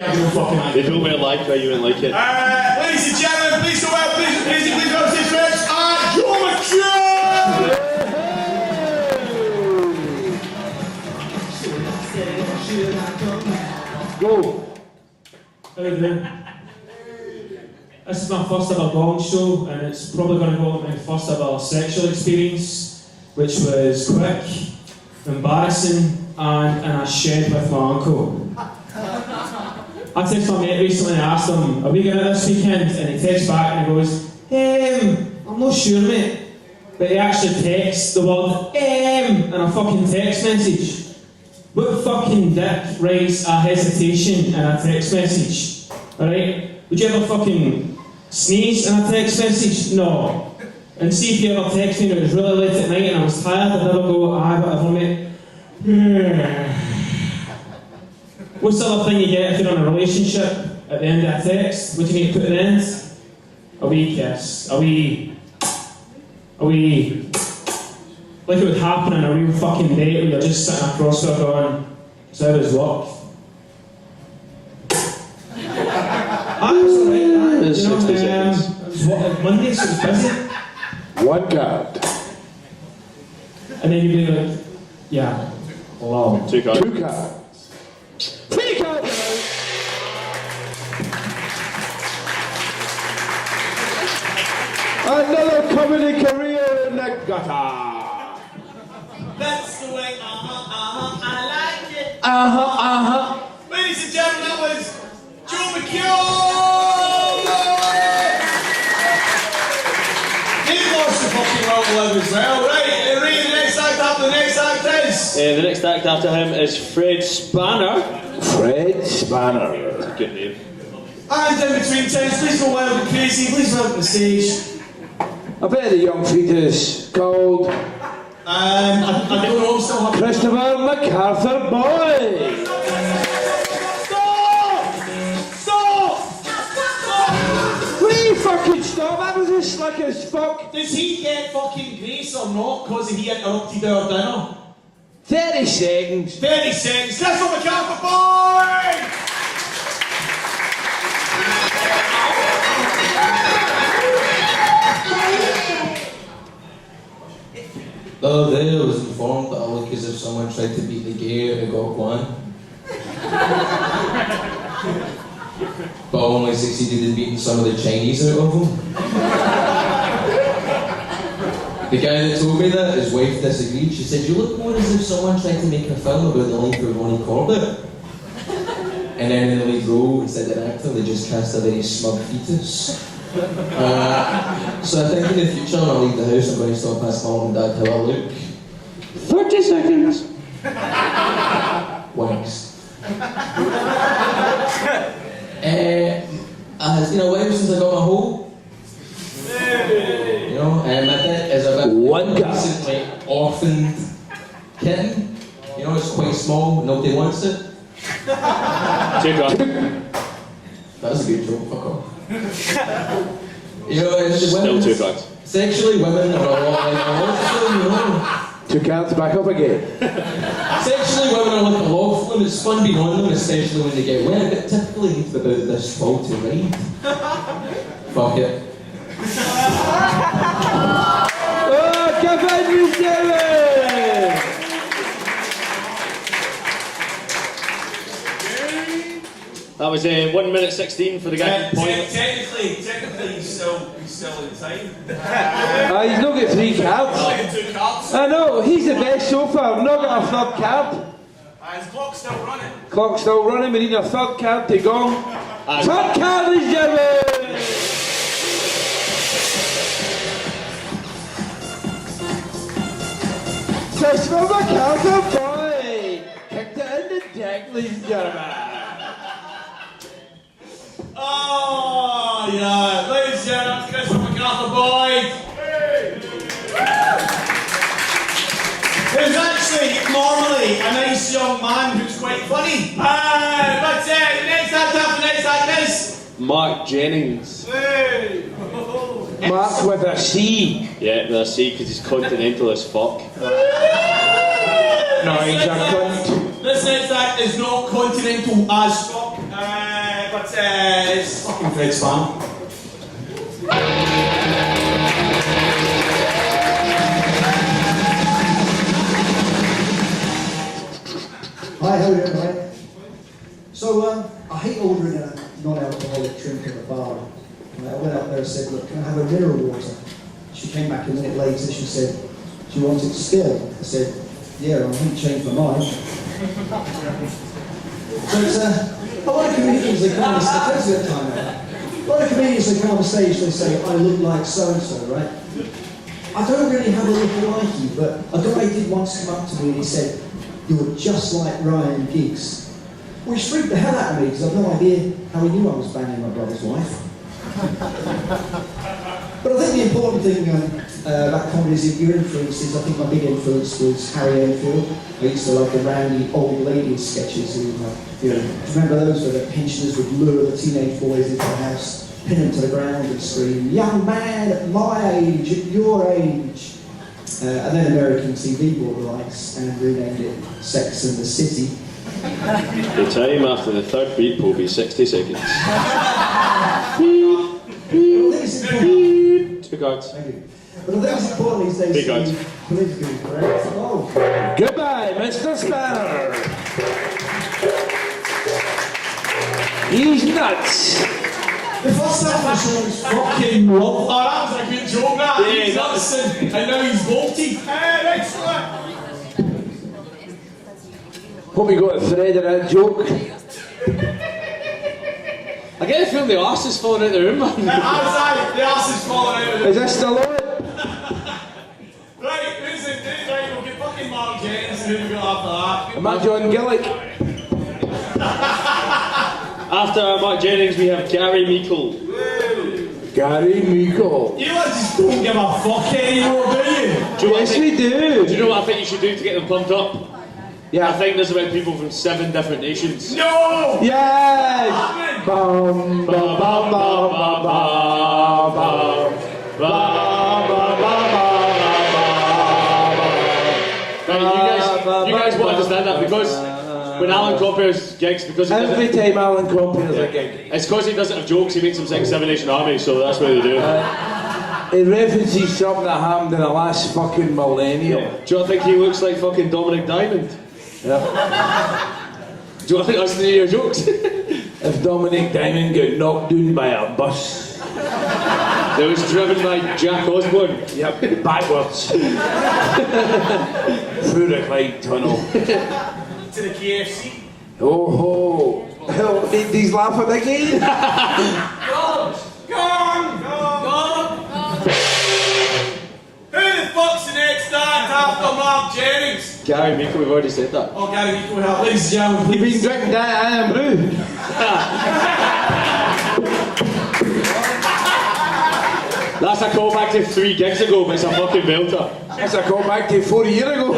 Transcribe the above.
They don't wear like why you wouldn't like it. Ladies and gentlemen, please welcome, please welcome to French Joe McKeown! Go! How you doing? This is my first ever gong show, and it's probably going to go like my first ever sexual experience, which was quick, embarrassing, and in a shed with my uncle. I texted my mate recently and asked him, are we going out this weekend? And he texts back and he goes, I'm not sure mate. But he actually texts the word in a fucking text message. What fucking dick writes a hesitation in a text message? Alright? Would you ever fucking sneeze in a text message? No. And see if you ever text me and it was really late at night and I was tired, I'd never go, whatever mate. What's the other thing you get if you're in a relationship at the end of a text? What do you need to put at the end? A wee kiss. A wee... Like it would happen in a real fucking date where you're just sitting across her going, so how does work? That's alright, you know, it was what, Monday, so it was busy. One card. And then you'd be like, yeah, wow. Two cards. Two cards. Three cards. Another comedy career in the gutter. That's the way, I like it. Ladies and gentlemen, that was Joe McKeown! He lost the fucking will to live as well, right? Read the next act after the next act is? The next act after him is Fred Spanner. Fred Spanner. That's a good name. And in between times, please go wild and crazy, please welcome the stage. A bit of the young fetus called I don't know, I'm still happy. Christopher MacArthur Boy. Stop! Will you fucking stop? That was as slick as fuck. Does he get fucking grace or not because he interrupted our dinner? 30 seconds. 30 seconds, Christopher MacArthur Boy! The other day I was informed that I look as if someone tried to beat the gay out of Gok Wan. But I only succeeded in beating some of the Chinese out of them. The guy that told me that, his wife disagreed. She said, you look more as if someone tried to make a film about the life of Ronnie Corbett. And then in the lead role, instead of an actor, they just cast a very smug fetus. So I think in the future when I leave the house I'm going to stop and ask Mum and Dad how I look. 30 seconds. Wanks. It's been a while since I got my hole. You know, and my dick is a bit One guy. recently orphaned kitten. You know, it's quite small, nobody wants it. Two cards. That was a good joke, fuck off. You know, it's just Still women, two cards. sexually women are a lot like a lot of them, you know. Two cards back up again. Sexually women are like a lot of them, it's fun being on them, especially when they get wet, but typically need about this fall to ride. Fuck it. Oh, give it, you David! That was 1 minute 16 for the guy. Technically, he's still in time. He's not got three cards. Only 2 cards. I know, he's the best so far. We've not got a third card. His clock's still running. Clock's still running, we need a third card to gong. Third card, ladies and gentlemen! Christopher MacArthur Boy! Kicked it in the deck, ladies and gentlemen. Oh, yeah. Ladies and gentlemen, Christopher MacArthur Boy. Who's actually normally a nice young man who's quite funny. But the next act after the next act is... Mark Jennings. Hey. Mark with a C. Yeah, with a C because he's continental as fuck. No, he's a cunt. This next act is not continental as fuck. it's fucking Fred Spam. Hi, how are you doing, mate? So, I hate ordering a non-alcoholic drink at a bar. I went out there and said, look, can I have a mineral water? She came back a minute later, she said, do you want it still? I said, yeah, I haven't changed my mind. But, a lot of comedians, they come on the stage, takes a bit of time now. A lot of comedians, they come on the stage, they say, I look like so-and-so, right? I don't really have a look like you, but a guy did once come up to me and he said, you're just like Ryan Giggs. Which freaked the hell out of me because I've no idea how he knew I was banging my brother's wife. But I think the important thing about comedy is your influences. I think my big influence was Harry Enfield. I used to love the randy old lady sketches. Who, do you remember those where the pensioners would lure the teenage boys into the house, pin them to the ground and scream, young man at my age, at your age. And then American TV bought the rights and renamed it Sex and the City. The time after the third beat will be 60 seconds. Two cards. Thank you. But I think it's important these days Big to odds. be politically correct. Oh. Goodbye, Mr. Spanner. He's nuts. The first half of the show was fucking love. Oh, that was a good joke, that. Yeah, He's that nuts and now he's bolty. Excellent. Hope you got a thread of that joke. I get the feeling the arse is falling out of the room, man. Outside, the arse is falling out of Is this still on? Right, who's it? Right, we'll get fucking Mark Jennings and who we got after that. Am I John Gillick? After Mark Jennings, we have Gary Meikle. Gary Meikle. You lot just don't give a fuck anymore, do you? Do you know what I Yes, think- we do. Do you know what I think you should do to get them pumped up? I Yeah. think there's about people from 7 different nations. No! Yes. Amen. Bum, bum, bum, bum, bum, bum, bum. Right, you guys won't understand that because when Alan Cropper's gigs, because he Every doesn't, time Alan Cropper's a gig, it's because he doesn't have jokes, he makes them sing Seven Nation Army, so that's what they do. he references something that happened in the last fucking millennium. Do you not think he looks like fucking Dominic Diamond? Yeah. Do you not think that's the your jokes? If Dominic Diamond got knocked down by a bus, That was driven by Jack Osborne. yep, backwards through the Clyde Tunnel. To the KFC. Oh ho! Oh, he's laughing again. Gone! Who the fuck's the next act after Mark Jennings? Gary Meikle, we've already said that. Oh, Gary, you go help. Ladies and gentlemen, You've been please. drinking that I am brew. That's a callback to 3 gigs ago, but it's a fucking belter. That's a callback to 4 years ago.